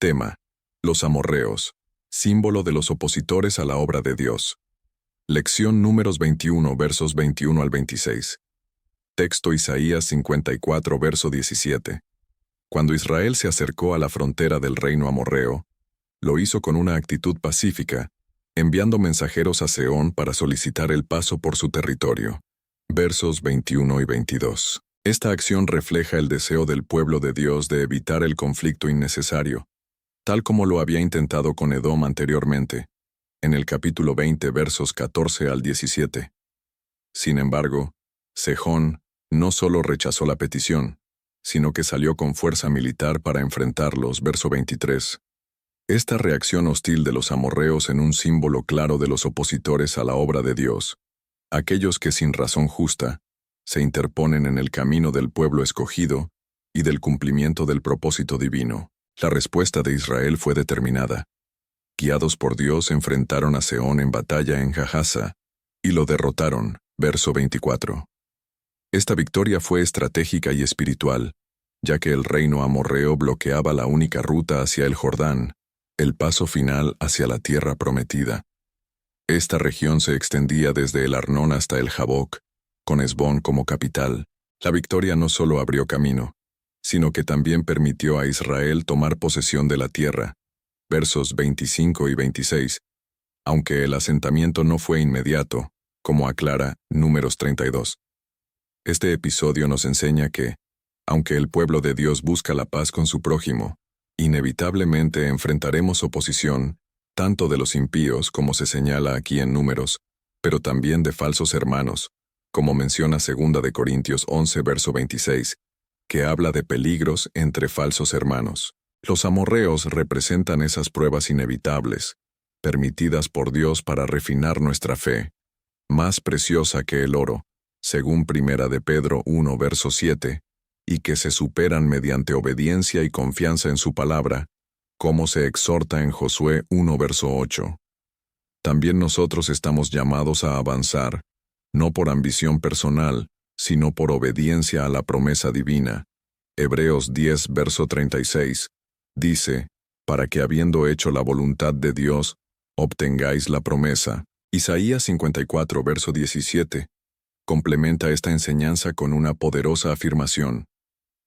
Tema: los amorreos, símbolo de los opositores a la obra de Dios. Lección Números 21, versos 21 al 26. Texto Isaías 54, verso 17. Cuando Israel se acercó a la frontera del reino amorreo, lo hizo con una actitud pacífica, enviando mensajeros a Sehón para solicitar el paso por su territorio. Versos 21 y 22. Esta acción refleja el deseo del pueblo de Dios de evitar el conflicto innecesario, tal como lo había intentado con Edom anteriormente, en el capítulo 20, versos 14 al 17. Sin embargo, Sehón no solo rechazó la petición, sino que salió con fuerza militar para enfrentarlos. Verso 23. Esta reacción hostil de los amorreos en un símbolo claro de los opositores a la obra de Dios, aquellos que sin razón justa se interponen en el camino del pueblo escogido y del cumplimiento del propósito divino. La respuesta de Israel fue determinada. Guiados por Dios enfrentaron a Sehón en batalla en Jahasa y lo derrotaron. Verso 24. Esta victoria fue estratégica y espiritual, ya que el reino amorreo bloqueaba la única ruta hacia el Jordán, el paso final hacia la tierra prometida. Esta región se extendía desde el Arnón hasta el Jaboc, con Hesbón como capital. La victoria no solo abrió camino, sino que también permitió a Israel tomar posesión de la tierra. Versos 25 y 26, aunque el asentamiento no fue inmediato, como aclara Números 32. Este episodio nos enseña que, aunque el pueblo de Dios busca la paz con su prójimo, inevitablemente enfrentaremos oposición, tanto de los impíos como se señala aquí en Números, pero también de falsos hermanos, como menciona 2 de Corintios 11, verso 26, que habla de peligros entre falsos hermanos. Los amorreos representan esas pruebas inevitables, permitidas por Dios para refinar nuestra fe, más preciosa que el oro, según 1 de Pedro 1, verso 7, y que se superan mediante obediencia y confianza en su palabra, como se exhorta en Josué 1, verso 8. También nosotros estamos llamados a avanzar, no por ambición personal, sino por obediencia a la promesa divina. Hebreos 10, verso 36, dice, para que habiendo hecho la voluntad de Dios, obtengáis la promesa. Isaías 54, verso 17, complementa esta enseñanza con una poderosa afirmación.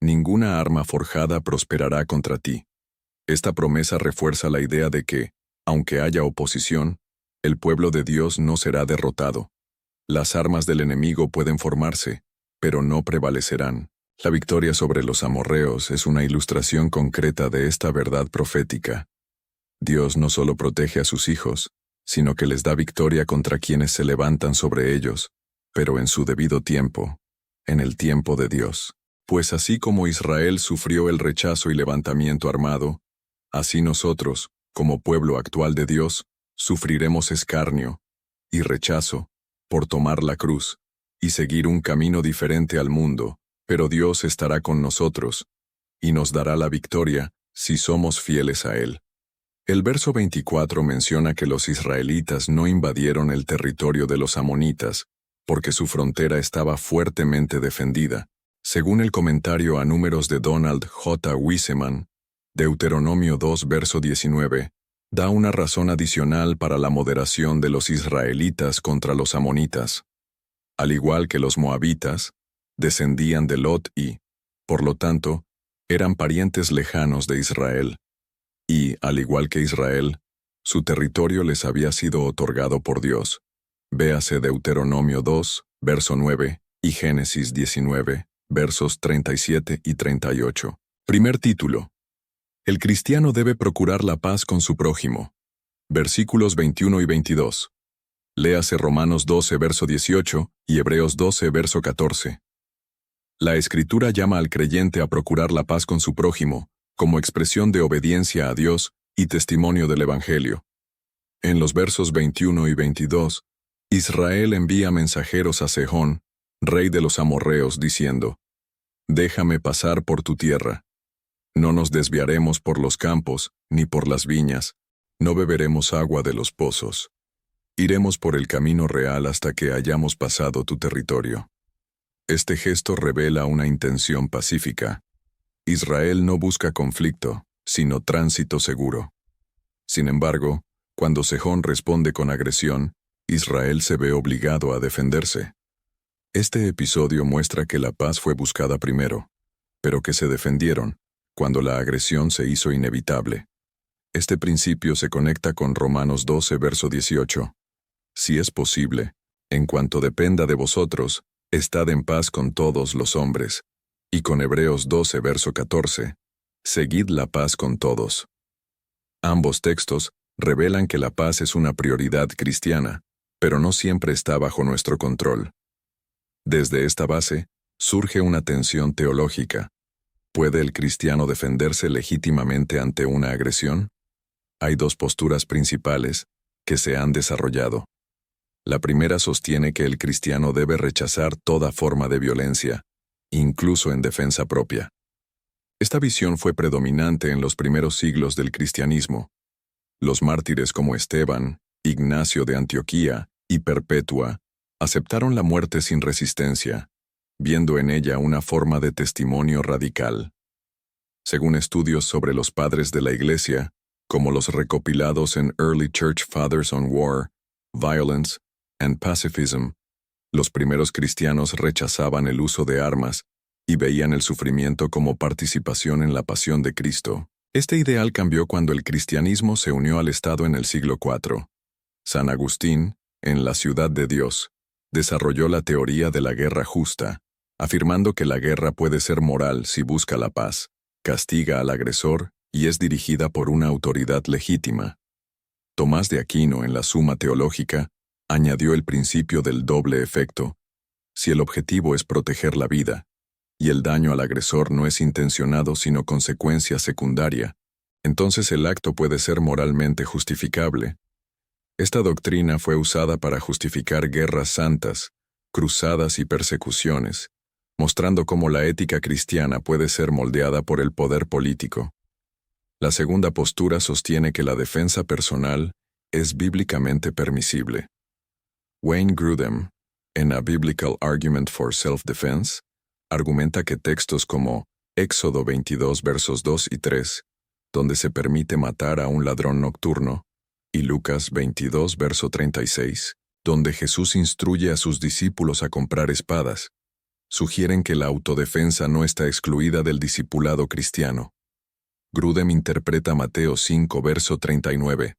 Ninguna arma forjada prosperará contra ti. Esta promesa refuerza la idea de que, aunque haya oposición, el pueblo de Dios no será derrotado. Las armas del enemigo pueden formarse, pero no prevalecerán. La victoria sobre los amorreos es una ilustración concreta de esta verdad profética. Dios no solo protege a sus hijos, sino que les da victoria contra quienes se levantan sobre ellos, pero en su debido tiempo, en el tiempo de Dios. Pues así como Israel sufrió el rechazo y levantamiento armado, así nosotros, como pueblo actual de Dios, sufriremos escarnio y rechazo por tomar la cruz y seguir un camino diferente al mundo, pero Dios estará con nosotros y nos dará la victoria si somos fieles a Él. El verso 24 menciona que los israelitas no invadieron el territorio de los amonitas, porque su frontera estaba fuertemente defendida. Según el comentario a Números de Donald J. Wiseman, Deuteronomio 2, verso 19, da una razón adicional para la moderación de los israelitas contra los amonitas. Al igual que los moabitas, descendían de Lot y, por lo tanto, eran parientes lejanos de Israel. Y, al igual que Israel, su territorio les había sido otorgado por Dios. Véase Deuteronomio 2, verso 9, y Génesis 19, versos 37 y 38. Primer título. El cristiano debe procurar la paz con su prójimo. Versículos 21 y 22. Léase Romanos 12, verso 18, y Hebreos 12, verso 14. La Escritura llama al creyente a procurar la paz con su prójimo, como expresión de obediencia a Dios y testimonio del Evangelio. En los versos 21 y 22, Israel envía mensajeros a Sehón, rey de los amorreos, diciendo, «Déjame pasar por tu tierra. No nos desviaremos por los campos, ni por las viñas, no beberemos agua de los pozos. Iremos por el camino real hasta que hayamos pasado tu territorio». Este gesto revela una intención pacífica. Israel no busca conflicto, sino tránsito seguro. Sin embargo, cuando Sejón responde con agresión, Israel se ve obligado a defenderse. Este episodio muestra que la paz fue buscada primero, pero que se defendieron, cuando la agresión se hizo inevitable. Este principio se conecta con Romanos 12, verso 18. Si es posible, en cuanto dependa de vosotros, estad en paz con todos los hombres. Y con Hebreos 12, verso 14. Seguid la paz con todos. Ambos textos revelan que la paz es una prioridad cristiana, pero no siempre está bajo nuestro control. Desde esta base, surge una tensión teológica. ¿Puede el cristiano defenderse legítimamente ante una agresión? Hay dos posturas principales que se han desarrollado. La primera sostiene que el cristiano debe rechazar toda forma de violencia, incluso en defensa propia. Esta visión fue predominante en los primeros siglos del cristianismo. Los mártires como Esteban, Ignacio de Antioquía y Perpetua aceptaron la muerte sin resistencia, viendo en ella una forma de testimonio radical. Según estudios sobre los padres de la Iglesia, como los recopilados en Early Church Fathers on War, Violence and Pacifism, los primeros cristianos rechazaban el uso de armas y veían el sufrimiento como participación en la pasión de Cristo. Este ideal cambió cuando el cristianismo se unió al Estado en el siglo IV. San Agustín, en La Ciudad de Dios, desarrolló la teoría de la guerra justa, afirmando que la guerra puede ser moral si busca la paz, castiga al agresor y es dirigida por una autoridad legítima. Tomás de Aquino, en la Suma Teológica, añadió el principio del doble efecto. Si el objetivo es proteger la vida, y el daño al agresor no es intencionado sino consecuencia secundaria, entonces el acto puede ser moralmente justificable. Esta doctrina fue usada para justificar guerras santas, cruzadas y persecuciones, mostrando cómo la ética cristiana puede ser moldeada por el poder político. La segunda postura sostiene que la defensa personal es bíblicamente permisible. Wayne Grudem, en A Biblical Argument for Self-Defense, argumenta que textos como Éxodo 22 versos 2 y 3, donde se permite matar a un ladrón nocturno, y Lucas 22 verso 36, donde Jesús instruye a sus discípulos a comprar espadas, sugieren que la autodefensa no está excluida del discipulado cristiano. Grudem interpreta Mateo 5 verso 39,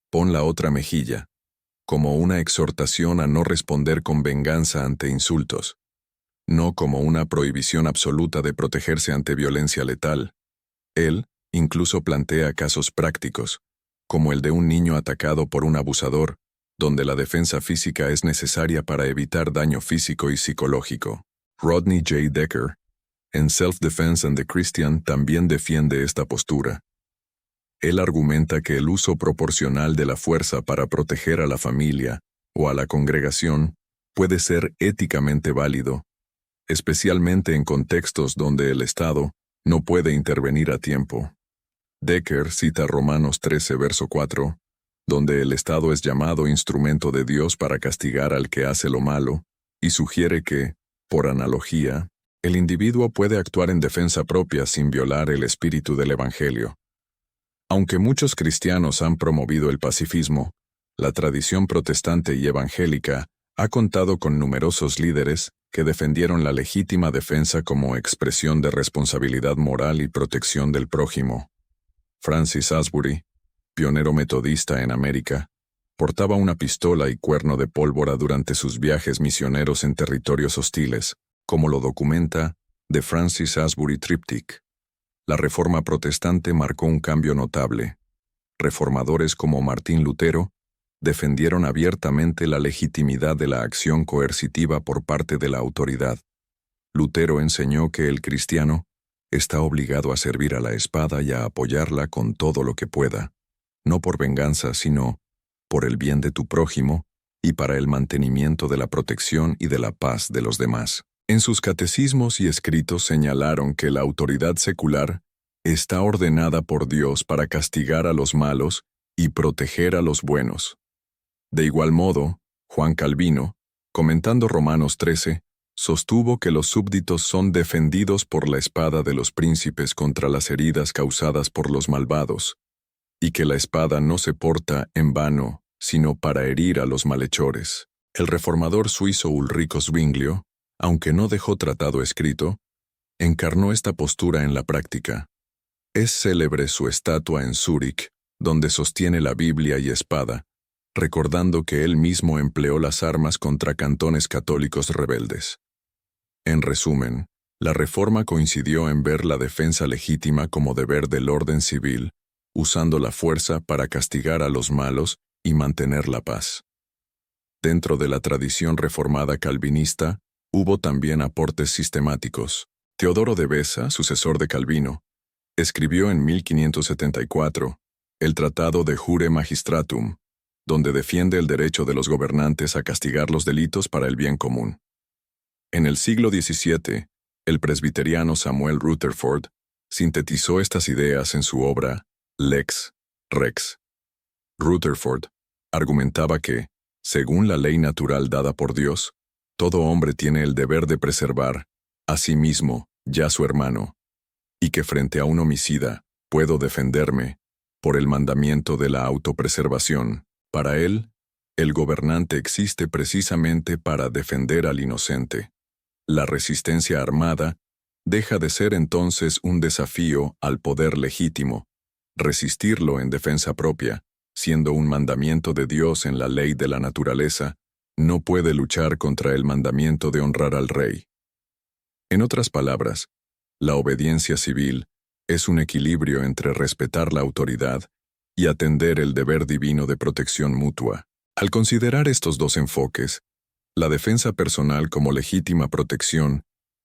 pon la otra mejilla, como una exhortación a no responder con venganza ante insultos, no como una prohibición absoluta de protegerse ante violencia letal. Él incluso plantea casos prácticos, como el de un niño atacado por un abusador, donde la defensa física es necesaria para evitar daño físico y psicológico. Rodney J. Decker, en Self-Defense and the Christian, también defiende esta postura. Él argumenta que el uso proporcional de la fuerza para proteger a la familia o a la congregación puede ser éticamente válido, especialmente en contextos donde el Estado no puede intervenir a tiempo. Decker cita Romanos 13, verso 4, donde el Estado es llamado instrumento de Dios para castigar al que hace lo malo, y sugiere que, por analogía, el individuo puede actuar en defensa propia sin violar el espíritu del Evangelio. Aunque muchos cristianos han promovido el pacifismo, la tradición protestante y evangélica ha contado con numerosos líderes que defendieron la legítima defensa como expresión de responsabilidad moral y protección del prójimo. Francis Asbury, pionero metodista en América, portaba una pistola y cuerno de pólvora durante sus viajes misioneros en territorios hostiles, como lo documenta The Francis Asbury Triptych. La Reforma protestante marcó un cambio notable. Reformadores como Martín Lutero defendieron abiertamente la legitimidad de la acción coercitiva por parte de la autoridad. Lutero enseñó que el cristiano está obligado a servir a la espada y a apoyarla con todo lo que pueda, no por venganza, sino por el bien de tu prójimo y para el mantenimiento de la protección y de la paz de los demás. En sus catecismos y escritos señalaron que la autoridad secular está ordenada por Dios para castigar a los malos y proteger a los buenos. De igual modo, Juan Calvino, comentando Romanos 13, Sostuvo que los súbditos son defendidos por la espada de los príncipes contra las heridas causadas por los malvados, y que la espada no se porta en vano, sino para herir a los malhechores. El reformador suizo Ulrico Zwinglio, aunque no dejó tratado escrito, encarnó esta postura en la práctica. Es célebre su estatua en Zúrich, donde sostiene la Biblia y espada, recordando que él mismo empleó las armas contra cantones católicos rebeldes. En resumen, la Reforma coincidió en ver la defensa legítima como deber del orden civil, usando la fuerza para castigar a los malos y mantener la paz. Dentro de la tradición reformada calvinista, hubo también aportes sistemáticos. Teodoro de Beza, sucesor de Calvino, escribió en 1574 el Tratado de Jure Magistratum, donde defiende el derecho de los gobernantes a castigar los delitos para el bien común. En el siglo XVII, el presbiteriano Samuel Rutherford sintetizó estas ideas en su obra Lex Rex. Rutherford argumentaba que, según la ley natural dada por Dios, todo hombre tiene el deber de preservar, a sí mismo, y a su hermano, y que frente a un homicida, puedo defenderme, por el mandamiento de la autopreservación. Para él, el gobernante existe precisamente para defender al inocente. La resistencia armada deja de ser entonces un desafío al poder legítimo, resistirlo en defensa propia, siendo un mandamiento de Dios en la ley de la naturaleza, no puede luchar contra el mandamiento de honrar al rey. En otras palabras, la obediencia civil es un equilibrio entre respetar la autoridad y atender el deber divino de protección mutua. Al considerar estos dos enfoques, la defensa personal como legítima protección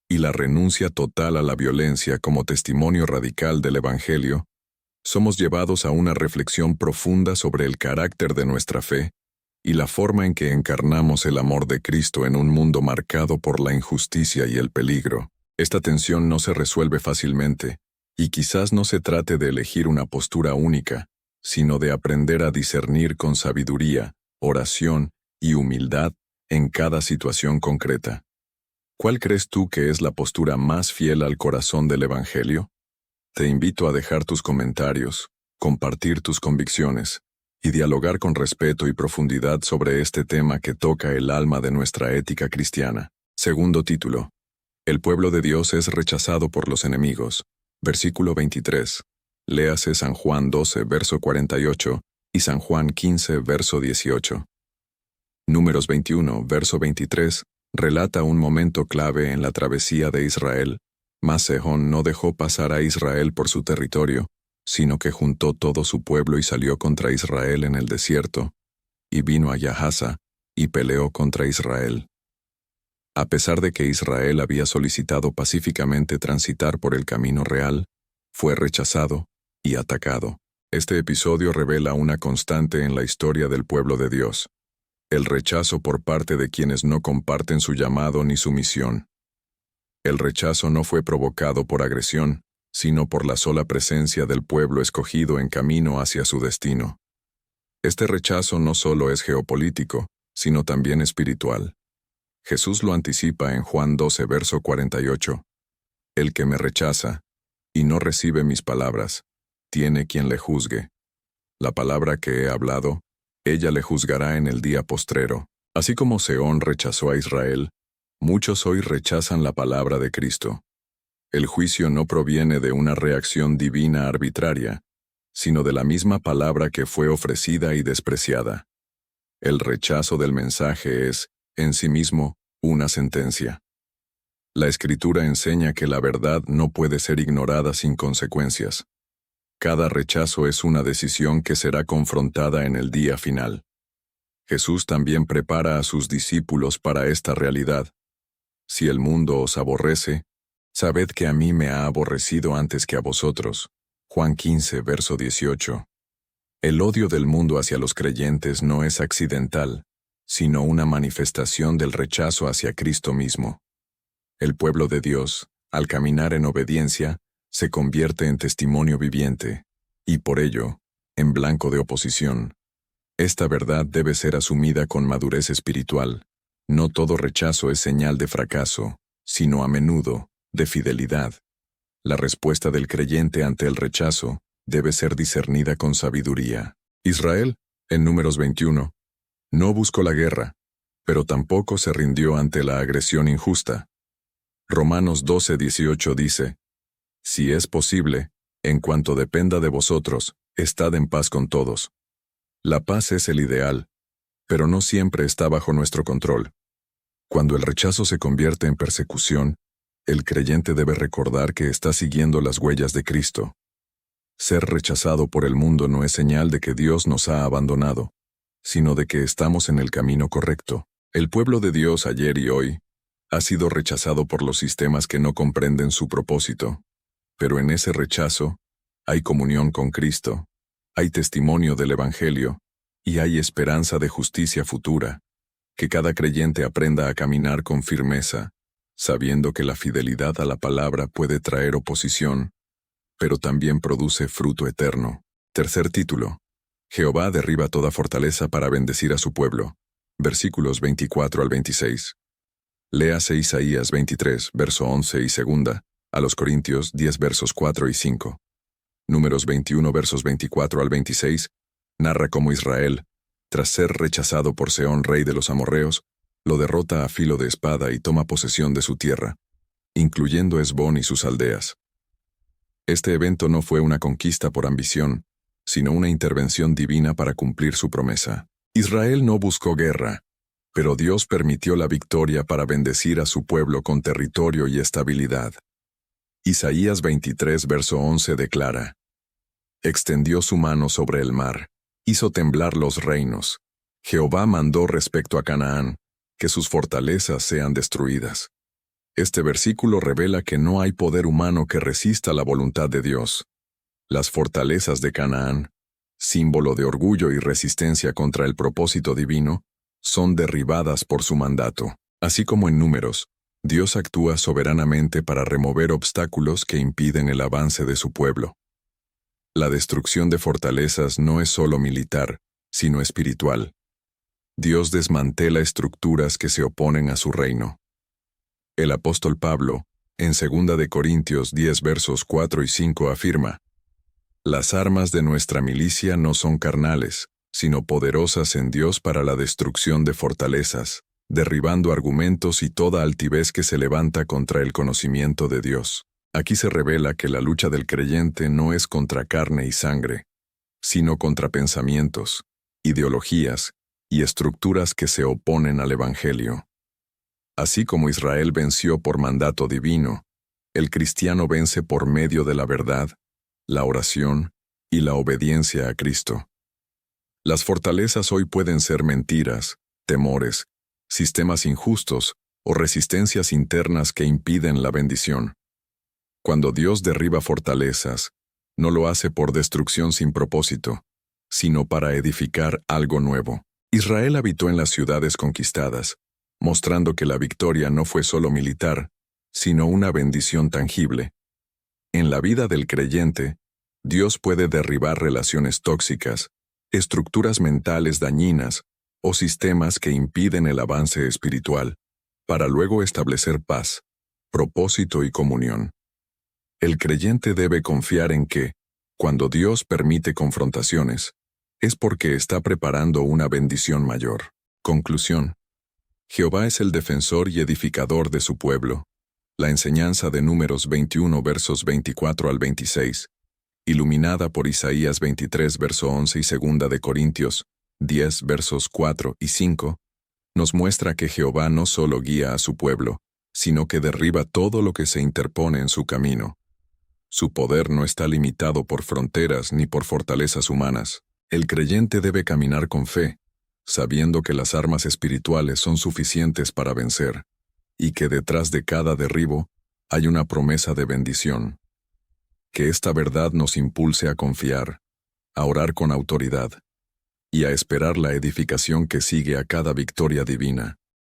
y la renuncia total a la violencia como testimonio radical del Evangelio, somos llevados a una reflexión profunda sobre el carácter de nuestra fe y la forma en que encarnamos el amor de Cristo en un mundo marcado por la injusticia y el peligro. Esta tensión no se resuelve fácilmente, y quizás no se trate de elegir una postura única, sino de aprender a discernir con sabiduría, oración y humildad en cada situación concreta. ¿Cuál crees tú que es la postura más fiel al corazón del Evangelio? Te invito a dejar tus comentarios, compartir tus convicciones y dialogar con respeto y profundidad sobre este tema que toca el alma de nuestra ética cristiana. Segundo título. El pueblo de Dios es rechazado por los enemigos. Versículo 23. Léase San Juan 12, verso 48 y San Juan 15, verso 18. Números 21, verso 23, relata un momento clave en la travesía de Israel, mas Sehón no dejó pasar a Israel por su territorio, sino que juntó todo su pueblo y salió contra Israel en el desierto, y vino a Yahaza, y peleó contra Israel. A pesar de que Israel había solicitado pacíficamente transitar por el camino real, fue rechazado y atacado. Este episodio revela una constante en la historia del pueblo de Dios: el rechazo por parte de quienes no comparten su llamado ni su misión. El rechazo no fue provocado por agresión, sino por la sola presencia del pueblo escogido en camino hacia su destino. Este rechazo no solo es geopolítico, sino también espiritual. Jesús lo anticipa en Juan 12, verso 48. El que me rechaza y no recibe mis palabras, tiene quien le juzgue. La palabra que he hablado, ella le juzgará en el día postrero. Así como Sehón rechazó a Israel, muchos hoy rechazan la palabra de Cristo. El juicio no proviene de una reacción divina arbitraria, sino de la misma palabra que fue ofrecida y despreciada. El rechazo del mensaje es, en sí mismo, una sentencia. La Escritura enseña que la verdad no puede ser ignorada sin consecuencias. Cada rechazo es una decisión que será confrontada en el día final. Jesús también prepara a sus discípulos para esta realidad. Si el mundo os aborrece, sabed que a mí me ha aborrecido antes que a vosotros. Juan 15, verso 18. El odio del mundo hacia los creyentes no es accidental, sino una manifestación del rechazo hacia Cristo mismo. El pueblo de Dios, al caminar en obediencia, se convierte en testimonio viviente, y por ello, en blanco de oposición. Esta verdad debe ser asumida con madurez espiritual, No todo rechazo es señal de fracaso, sino a menudo, de fidelidad. La respuesta del creyente ante el rechazo debe ser discernida con sabiduría. Israel, en Números 21, no buscó la guerra, pero tampoco se rindió ante la agresión injusta. Romanos 12:18 dice: Si es posible, en cuanto dependa de vosotros, estad en paz con todos. La paz es el ideal, pero no siempre está bajo nuestro control. Cuando el rechazo se convierte en persecución, el creyente debe recordar que está siguiendo las huellas de Cristo. Ser rechazado por el mundo no es señal de que Dios nos ha abandonado, sino de que estamos en el camino correcto. El pueblo de Dios ayer y hoy ha sido rechazado por los sistemas que no comprenden su propósito. Pero en ese rechazo hay comunión con Cristo, hay testimonio del Evangelio y hay esperanza de justicia futura. Que cada creyente aprenda a caminar con firmeza, sabiendo que la fidelidad a la palabra puede traer oposición, pero también produce fruto eterno. Tercer título. Jehová derriba toda fortaleza para bendecir a su pueblo. Versículos 24 al 26. Léase Isaías 23, verso 11 y 2, a los Corintios 10, versos 4 y 5. Números 21, versos 24 al 26, narra cómo Israel, tras ser rechazado por Sehón, rey de los amorreos, lo derrota a filo de espada y toma posesión de su tierra, incluyendo Hesbón y sus aldeas. Este evento no fue una conquista por ambición, sino una intervención divina para cumplir su promesa. Israel no buscó guerra, pero Dios permitió la victoria para bendecir a su pueblo con territorio y estabilidad. Isaías 23, verso 11 declara: Extendió su mano sobre el mar, hizo temblar los reinos. Jehová mandó respecto a Canaán, que sus fortalezas sean destruidas. Este versículo revela que no hay poder humano que resista la voluntad de Dios. Las fortalezas de Canaán, símbolo de orgullo y resistencia contra el propósito divino, son derribadas por su mandato. Así como en Números, Dios actúa soberanamente para remover obstáculos que impiden el avance de su pueblo. La destrucción de fortalezas no es solo militar, sino espiritual. Dios desmantela estructuras que se oponen a su reino. El apóstol Pablo, en 2 de Corintios 10 versos 4 y 5 afirma: Las armas de nuestra milicia no son carnales, sino poderosas en Dios para la destrucción de fortalezas, derribando argumentos y toda altivez que se levanta contra el conocimiento de Dios. Aquí se revela que la lucha del creyente no es contra carne y sangre, sino contra pensamientos, ideologías y estructuras que se oponen al Evangelio. Así como Israel venció por mandato divino, el cristiano vence por medio de la verdad, la oración y la obediencia a Cristo. Las fortalezas hoy pueden ser mentiras, temores, sistemas injustos o resistencias internas que impiden la bendición. Cuando Dios derriba fortalezas, no lo hace por destrucción sin propósito, sino para edificar algo nuevo. Israel habitó en las ciudades conquistadas, mostrando que la victoria no fue solo militar, sino una bendición tangible. En la vida del creyente, Dios puede derribar relaciones tóxicas, estructuras mentales dañinas o sistemas que impiden el avance espiritual, para luego establecer paz, propósito y comunión. El creyente debe confiar en que, cuando Dios permite confrontaciones, es porque está preparando una bendición mayor. Conclusión. Jehová es el defensor y edificador de su pueblo. La enseñanza de Números 21 versos 24 al 26, iluminada por Isaías 23 verso 11 y 2 de Corintios 10 versos 4 y 5, nos muestra que Jehová no solo guía a su pueblo, sino que derriba todo lo que se interpone en su camino. Su poder no está limitado por fronteras ni por fortalezas humanas. El creyente debe caminar con fe, sabiendo que las armas espirituales son suficientes para vencer, y que detrás de cada derribo hay una promesa de bendición. Que esta verdad nos impulse a confiar, a orar con autoridad, y a esperar la edificación que sigue a cada victoria divina.